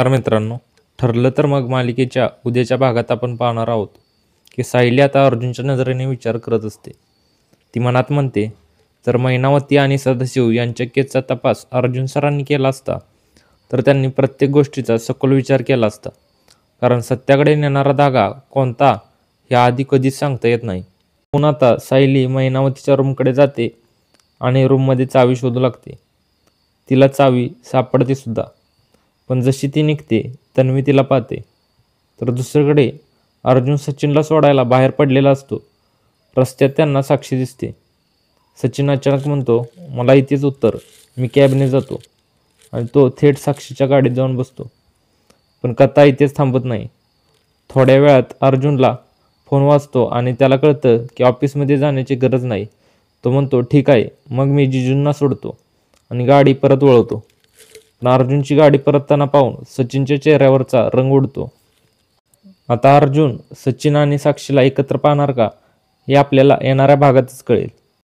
तर मित्रांनो, ठरलं तर मग मालिकेच्या उद्याच्या भागात आपण पाहणार आहोत की सायली आता अर्जुनच्या नजरेने विचार करत असते. ती मनात म्हणते, जर मैनावती आणि सदाशिव यांच्या केसचा तपास अर्जुन सरांनी केला असता तर त्यांनी प्रत्येक गोष्टीचा सखोल विचार केला असता. कारण सत्याकडे नेणारा धागा कोणता हे आधी कधीच सांगता येत नाही. म्हणून आता सायली मैनावतीच्या रूमकडे जाते आणि रूममध्ये चावी शोधू लागते. तिला चावी सापडते सुद्धा. पण जशी ती निघते तन्वी तिला पाहते. तर दुसरीकडे अर्जुन सचिनला सोडायला बाहेर पडलेला असतो. रस्त्यात त्यांना साक्षी दिसते. सचिन अचानक म्हणतो, मला इथेच उत्तर, मी कॅबने जातो. आणि तो थेट साक्षीच्या गाडीत जाऊन बसतो. पण कथा इथेच थांबत नाही. थोड्या वेळात अर्जुनला फोन वाजतो आणि त्याला कळतं की ऑफिसमध्ये जाण्याची गरज नाही. तो म्हणतो, ठीक आहे, मग मी जिजूंना सोडतो आणि गाडी परत वळवतो. पण अर्जुनची गाडी परतताना पाहून सचिनच्या चेहऱ्यावरचा रंग उडतो. आता अर्जुन सचिन आणि साक्षीला एकत्र पाहणार का हे आपल्याला येणाऱ्या भागातच कळेल.